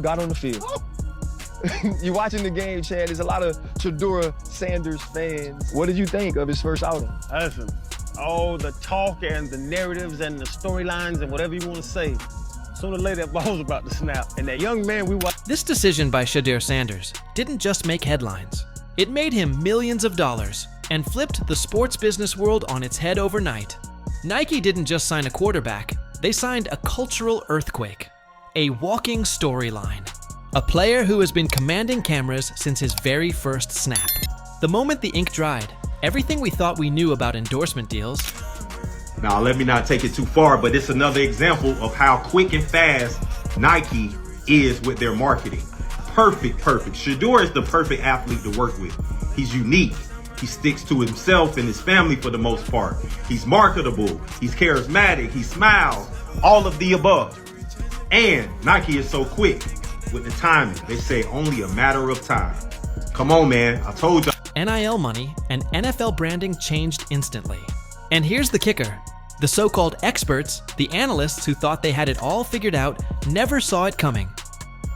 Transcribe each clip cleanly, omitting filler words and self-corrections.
got on the field. You watching the game, Chad. There's a lot of Shedeur Sanders fans. What did you think of his first outing? Listen, all the talk and the narratives and the storylines and whatever you want to say, sooner or later that ball's about to snap. And that young man we watched. This decision by Shedeur Sanders didn't just make headlines. It made him millions of dollars and flipped the sports business world on its head overnight. Nike didn't just sign a quarterback, they signed a cultural earthquake, a walking storyline. A player who has been commanding cameras since his very first snap. The moment the ink dried, everything we thought we knew about endorsement deals. Now, let me not take it too far, but it's another example of how quick and fast Nike is with their marketing. Perfect. Shedeur is the perfect athlete to work with. He's unique. He sticks to himself and his family for the most part. He's marketable. He's charismatic. He smiles. All of the above. And Nike is so quick with the timing. They say only a matter of time. Come on, man. I told you. NIL money and NFL branding changed instantly. And here's the kicker. The so-called experts, the analysts who thought they had it all figured out, never saw it coming.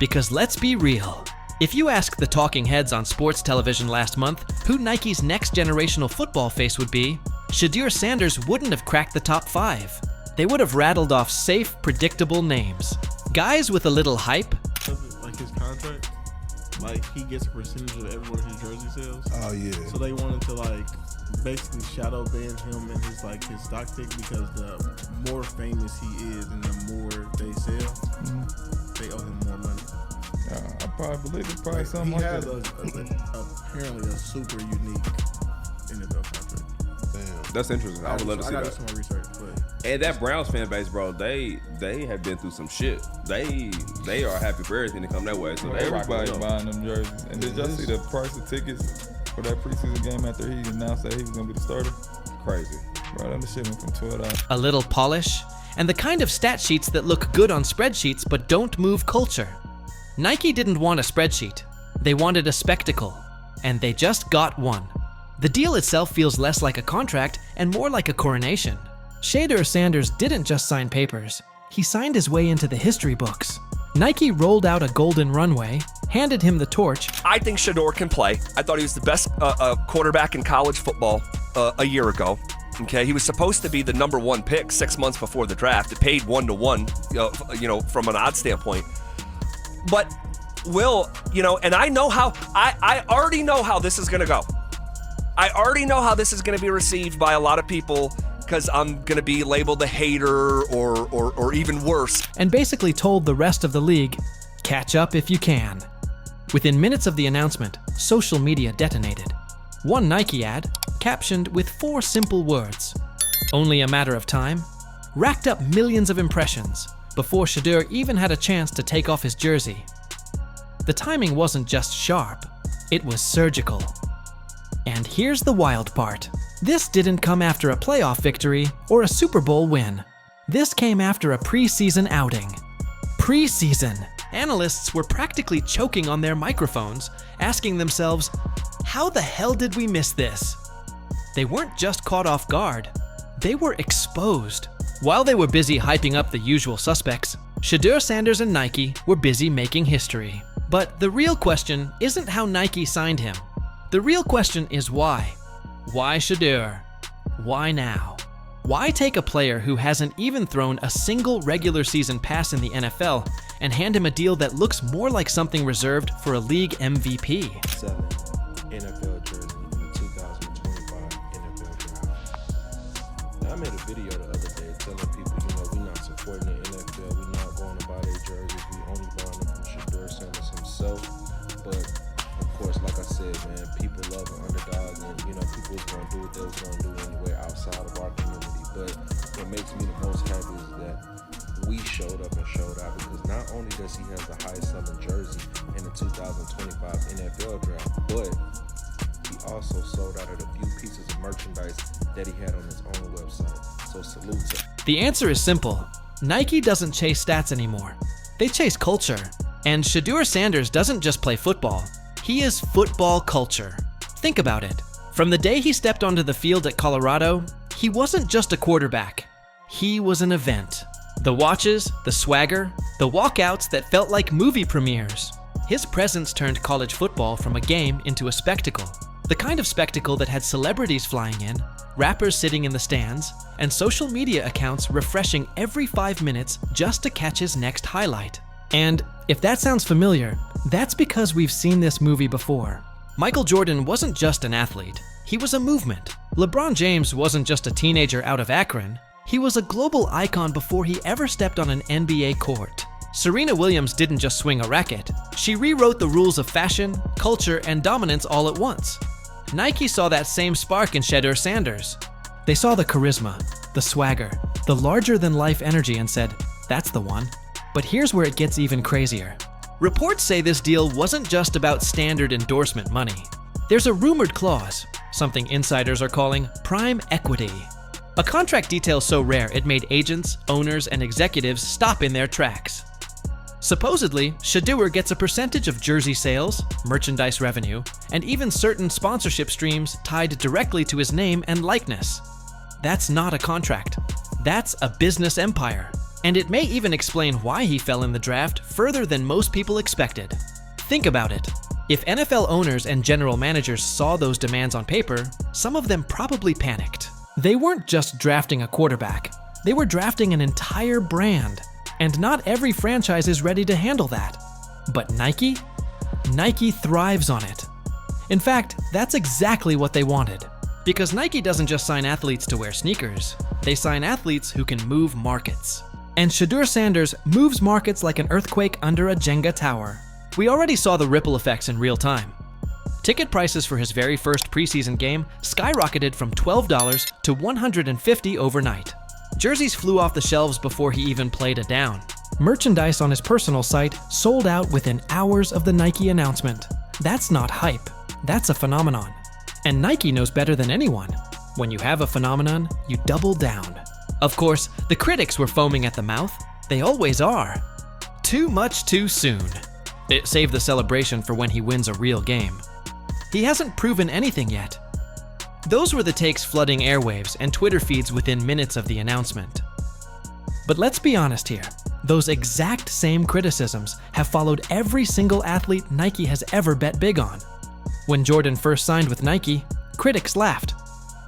Because let's be real. If you ask the talking heads on sports television last month who Nike's next generational football face would be, Shedeur Sanders wouldn't have cracked the top 5. They would have rattled off safe, predictable names. Guys with a little hype. Like his contract, like he gets a percentage of everywhere his jersey sells. Oh yeah. So they wanted to like basically shadow ban him and his stock tick, because the more famous he is and the more they sell, they owe him more money. I probably believe it's probably something he like has that. Apparently a super unique NFL contract. Damn. That's interesting. I would love to see I that. gotta do some more research, but And that Browns fan base, bro, they have been through some shit. They are happy for everything to come that way. So they Everybody rocking buying them jerseys. And did y'all see the price of tickets for that preseason game after he announced that he was gonna be the starter? crazy. Bro, that shit went from $12. A little polish, and the kind of stat sheets that look good on spreadsheets but don't move culture. Nike didn't want a spreadsheet. They wanted a spectacle, and they just got one. The deal itself feels less like a contract and more like a coronation. Shedeur Sanders didn't just sign papers. He signed his way into the history books. Nike rolled out a golden runway, handed him the torch. I think Shedeur can play. I thought he was the best quarterback in college football a year ago. Okay, he was supposed to be the #1 pick 6 months before the draft. It paid 1-to-1, from an odds standpoint. But Will, and I know how. I already know how this is going to go. I already know how this is going to be received by a lot of people, because I'm going to be labeled a hater or even worse. And basically told the rest of the league, catch up if you can. Within minutes of the announcement, social media detonated. One Nike ad, captioned with 4 simple words, "Only a matter of time," racked up millions of impressions before Shedeur even had a chance to take off his jersey. The timing wasn't just sharp, it was surgical. And here's the wild part. This didn't come after a playoff victory or a Super Bowl win. This came after a preseason outing. Preseason. Analysts were practically choking on their microphones, asking themselves, how the hell did we miss this? They weren't just caught off guard, they were exposed. While they were busy hyping up the usual suspects, Shedeur Sanders and Nike were busy making history. But the real question isn't how Nike signed him. The real question is why. Why Shedeur? Why now? Why take a player who hasn't even thrown a single regular season pass in the NFL and hand him a deal that looks more like something reserved for a league MVP? 7 NFL jersey in the 2025 NFL draft. Now, I made a video the other day telling people, we're not supporting the NFL, we're not going to buy their jerseys, we only buying them from Shedeur Sanders himself. But of course, like I said, man, people love an underdog, and people was gonna do what they was gonna do anyway outside of our community. But what makes me the most happy is that we showed up and showed out, because not only does he have the highest selling jersey in the 2025 NFL draft, but he also sold out of the few pieces of merchandise that he had on his own website. So salute to him. The answer is simple. Nike doesn't chase stats anymore. They chase culture. And Shedeur Sanders doesn't just play football. He is football culture. Think about it. From the day he stepped onto the field at Colorado, he wasn't just a quarterback. He was an event. The watches, the swagger, the walkouts that felt like movie premieres. His presence turned college football from a game into a spectacle. The kind of spectacle that had celebrities flying in, rappers sitting in the stands, and social media accounts refreshing every 5 minutes just to catch his next highlight. And if that sounds familiar, that's because we've seen this movie before. Michael Jordan wasn't just an athlete, he was a movement. LeBron James wasn't just a teenager out of Akron, he was a global icon before he ever stepped on an NBA court. Serena Williams didn't just swing a racket, she rewrote the rules of fashion, culture, and dominance all at once. Nike saw that same spark in Shedeur Sanders. They saw the charisma, the swagger, the larger-than-life energy and said, that's the one. But here's where it gets even crazier. Reports say this deal wasn't just about standard endorsement money. There's a rumored clause, something insiders are calling prime equity. A contract detail so rare it made agents, owners, and executives stop in their tracks. Supposedly, Shedeur gets a percentage of jersey sales, merchandise revenue, and even certain sponsorship streams tied directly to his name and likeness. That's not a contract. That's a business empire. And it may even explain why he fell in the draft further than most people expected. Think about it. If NFL owners and general managers saw those demands on paper, some of them probably panicked. They weren't just drafting a quarterback. They were drafting an entire brand. And not every franchise is ready to handle that. But Nike? Nike thrives on it. In fact, that's exactly what they wanted. Because Nike doesn't just sign athletes to wear sneakers, they sign athletes who can move markets. And Shedeur Sanders moves markets like an earthquake under a Jenga tower. We already saw the ripple effects in real time. Ticket prices for his very first preseason game skyrocketed from $12 to $150 overnight. Jerseys flew off the shelves before he even played a down. Merchandise on his personal site sold out within hours of the Nike announcement. That's not hype, that's a phenomenon. And Nike knows better than anyone. When you have a phenomenon, you double down. Of course, the critics were foaming at the mouth. They always are. Too much too soon. It saved the celebration for when he wins a real game. He hasn't proven anything yet. Those were the takes flooding airwaves and Twitter feeds within minutes of the announcement. But let's be honest here. Those exact same criticisms have followed every single athlete Nike has ever bet big on. When Jordan first signed with Nike, critics laughed.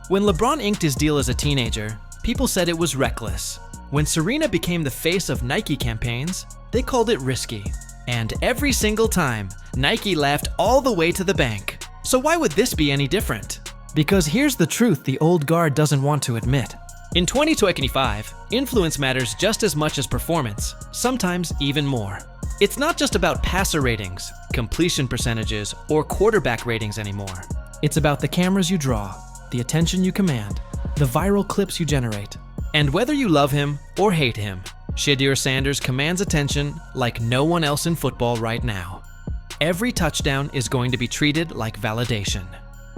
When LeBron inked his deal as a teenager, people said it was reckless. When Serena became the face of Nike campaigns, they called it risky. And every single time, Nike laughed all the way to the bank. So why would this be any different? Because here's the truth the old guard doesn't want to admit. In 2025, influence matters just as much as performance, sometimes even more. It's not just about passer ratings, completion percentages, or quarterback ratings anymore. It's about the cameras you draw, the attention you command, the viral clips you generate. And whether you love him or hate him, Shedeur Sanders commands attention like no one else in football right now. Every touchdown is going to be treated like validation.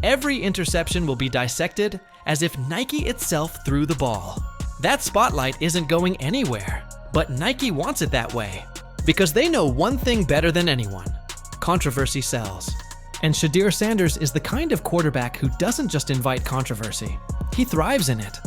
Every interception will be dissected as if Nike itself threw the ball. That spotlight isn't going anywhere, but Nike wants it that way because they know one thing better than anyone: controversy sells. And Shedeur Sanders is the kind of quarterback who doesn't just invite controversy, he thrives in it.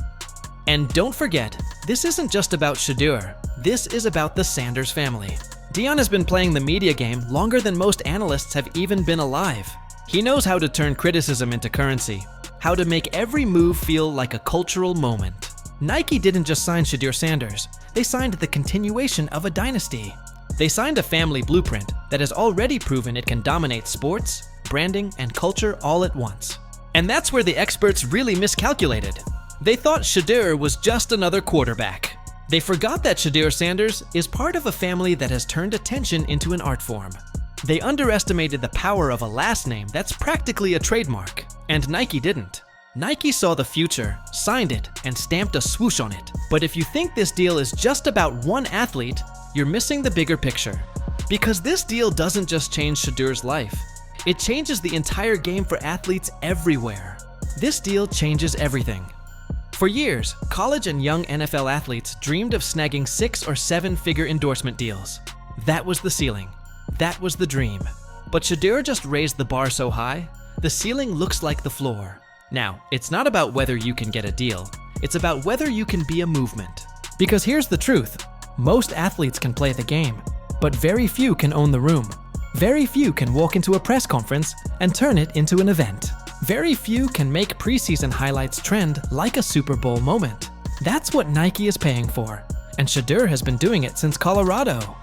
And don't forget, this isn't just about Shedeur, this is about the Sanders family. Deion has been playing the media game longer than most analysts have even been alive. He knows how to turn criticism into currency, how to make every move feel like a cultural moment. Nike didn't just sign Shedeur Sanders, they signed the continuation of a dynasty. They signed a family blueprint that has already proven it can dominate sports, branding, and culture all at once. And that's where the experts really miscalculated. They thought Shedeur was just another quarterback. They forgot that Shedeur Sanders is part of a family that has turned attention into an art form. They underestimated the power of a last name that's practically a trademark, and Nike didn't. Nike saw the future, signed it, and stamped a swoosh on it. But if you think this deal is just about one athlete, you're missing the bigger picture. Because this deal doesn't just change Shedeur's life, it changes the entire game for athletes everywhere. This deal changes everything. For years, college and young NFL athletes dreamed of snagging 6- or 7-figure endorsement deals. That was the ceiling. That was the dream. But Shedeur just raised the bar so high, the ceiling looks like the floor. Now, it's not about whether you can get a deal, it's about whether you can be a movement. Because here's the truth, Most athletes can play the game, but very few can own the room. Very few can walk into a press conference and turn it into an event. Very few can make preseason highlights trend like a Super Bowl moment. That's what Nike is paying for, and Shedeur has been doing it since Colorado.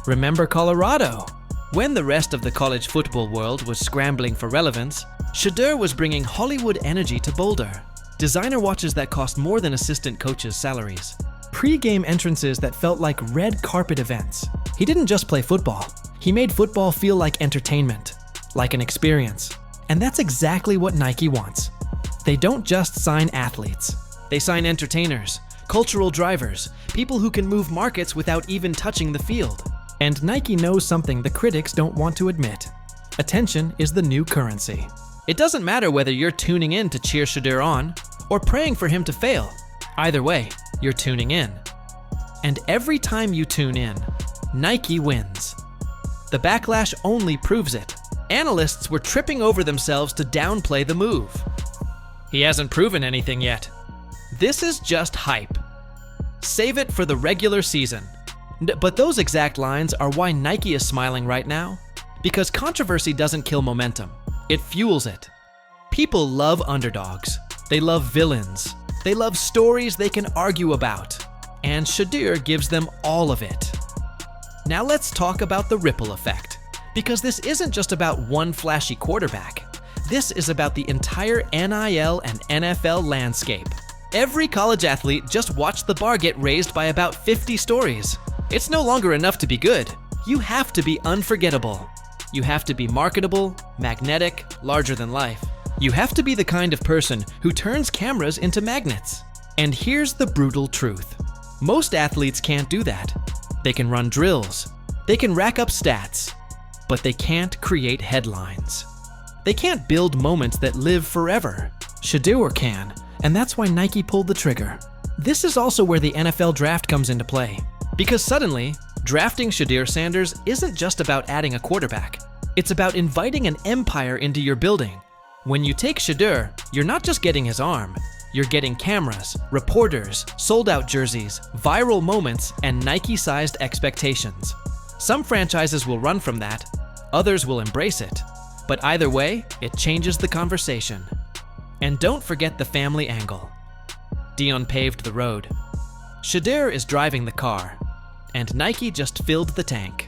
Remember Colorado? When the rest of the college football world was scrambling for relevance, Shedeur was bringing Hollywood energy to Boulder. Designer watches that cost more than assistant coaches' salaries. Pre-game entrances that felt like red carpet events. He didn't just play football. He made football feel like entertainment, like an experience. And that's exactly what Nike wants. They don't just sign athletes. They sign entertainers, cultural drivers, people who can move markets without even touching the field. And Nike knows something the critics don't want to admit. Attention is the new currency. It doesn't matter whether you're tuning in to cheer Shedeur on or praying for him to fail. Either way, you're tuning in. And every time you tune in, Nike wins. The backlash only proves it. Analysts were tripping over themselves to downplay the move. He hasn't proven anything yet. This is just hype. Save it for the regular season. But those exact lines are why Nike is smiling right now. Because controversy doesn't kill momentum. It fuels it. People love underdogs. They love villains. They love stories they can argue about. And Shedeur gives them all of it. Now let's talk about the ripple effect. Because this isn't just about one flashy quarterback. This is about the entire NIL and NFL landscape. Every college athlete just watched the bar get raised by about 50 stories. It's no longer enough to be good. You have to be unforgettable. You have to be marketable, magnetic, larger than life. You have to be the kind of person who turns cameras into magnets. And here's the brutal truth. Most athletes can't do that. They can run drills. They can rack up stats. But they can't create headlines. They can't build moments that live forever. Shedeur can, and that's why Nike pulled the trigger. This is also where the NFL draft comes into play. Because suddenly, drafting Shedeur Sanders isn't just about adding a quarterback. It's about inviting an empire into your building. When you take Shedeur, you're not just getting his arm. You're getting cameras, reporters, sold-out jerseys, viral moments, and Nike-sized expectations. Some franchises will run from that. Others will embrace it. But either way, it changes the conversation. And don't forget the family angle. Deion paved the road. Shedeur is driving the car. And Nike just filled the tank.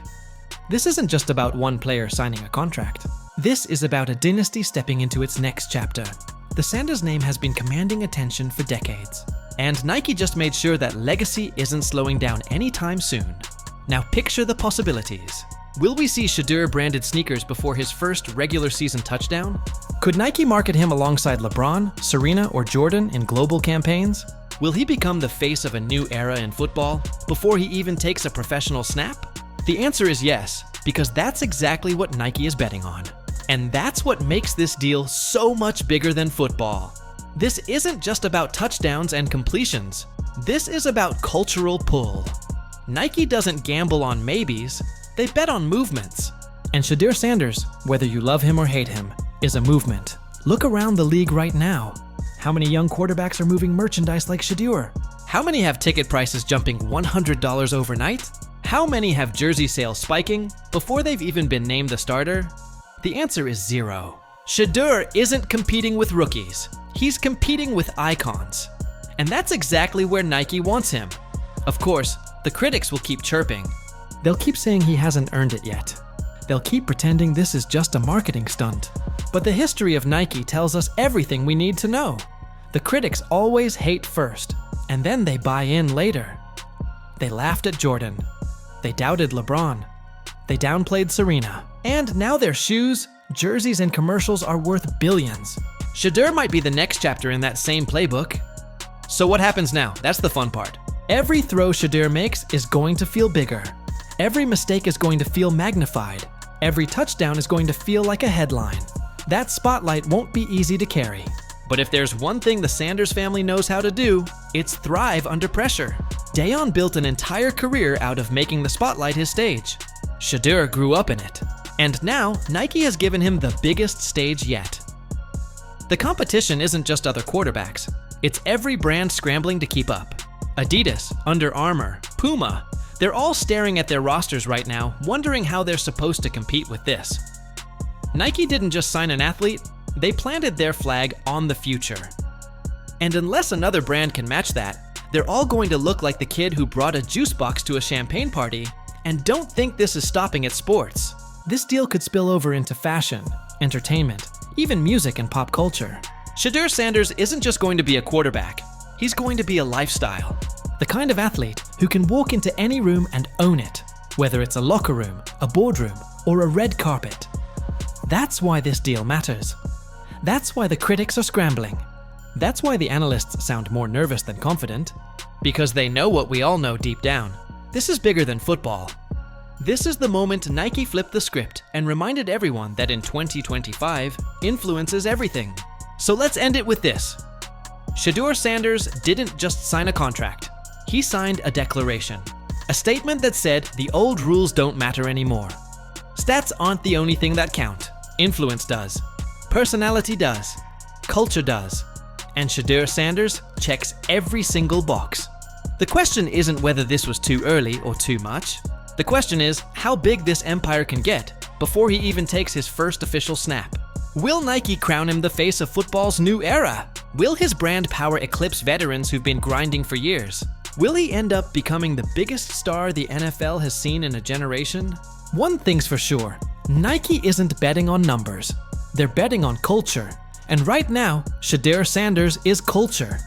This isn't just about one player signing a contract. This is about a dynasty stepping into its next chapter. The Sanders name has been commanding attention for decades. And Nike just made sure that legacy isn't slowing down anytime soon. Now picture the possibilities. Will we see Shedeur branded sneakers before his first regular season touchdown? Could Nike market him alongside LeBron, Serena, or Jordan in global campaigns? Will he become the face of a new era in football before he even takes a professional snap? The answer is yes, because that's exactly what Nike is betting on. And that's what makes this deal so much bigger than football. This isn't just about touchdowns and completions. This is about cultural pull. Nike doesn't gamble on maybes, they bet on movements. And Shedeur Sanders, whether you love him or hate him, is a movement. Look around the league right now. How many young quarterbacks are moving merchandise like Shedeur? How many have ticket prices jumping $100 overnight? How many have jersey sales spiking before they've even been named the starter? The answer is 0. Shedeur isn't competing with rookies. He's competing with icons. And that's exactly where Nike wants him. Of course, the critics will keep chirping. They'll keep saying he hasn't earned it yet. They'll keep pretending this is just a marketing stunt. But the history of Nike tells us everything we need to know. The critics always hate first, and then they buy in later. They laughed at Jordan. They doubted LeBron. They downplayed Serena. And now their shoes, jerseys, and commercials are worth billions. Shedeur might be the next chapter in that same playbook. So what happens now? That's the fun part. Every throw Shedeur makes is going to feel bigger. Every mistake is going to feel magnified. Every touchdown is going to feel like a headline. That spotlight won't be easy to carry. But if there's one thing the Sanders family knows how to do, it's thrive under pressure. Deion built an entire career out of making the spotlight his stage. Shedeur grew up in it. And now, Nike has given him the biggest stage yet. The competition isn't just other quarterbacks. It's every brand scrambling to keep up. Adidas, Under Armour, Puma. They're all staring at their rosters right now, wondering how they're supposed to compete with this. Nike didn't just sign an athlete, they planted their flag on the future. And unless another brand can match that, they're all going to look like the kid who brought a juice box to a champagne party. And don't think this is stopping at sports. This deal could spill over into fashion, entertainment, even music and pop culture. Shedeur Sanders isn't just going to be a quarterback, he's going to be a lifestyle. The kind of athlete who can walk into any room and own it, whether it's a locker room, a boardroom, or a red carpet. That's why this deal matters. That's why the critics are scrambling. That's why the analysts sound more nervous than confident. Because they know what we all know deep down. This is bigger than football. This is the moment Nike flipped the script and reminded everyone that in 2025, influence is everything. So let's end it with this. Shedeur Sanders didn't just sign a contract. He signed a declaration. A statement that said the old rules don't matter anymore. Stats aren't the only thing that count. Influence does. Personality does. Culture does. And Shedeur Sanders checks every single box. The question isn't whether this was too early or too much. The question is how big this empire can get before he even takes his first official snap. Will Nike crown him the face of football's new era? Will his brand power eclipse veterans who've been grinding for years? Will he end up becoming the biggest star the NFL has seen in a generation? One thing's for sure, Nike isn't betting on numbers. They're betting on culture. And right now, Shedeur Sanders is culture.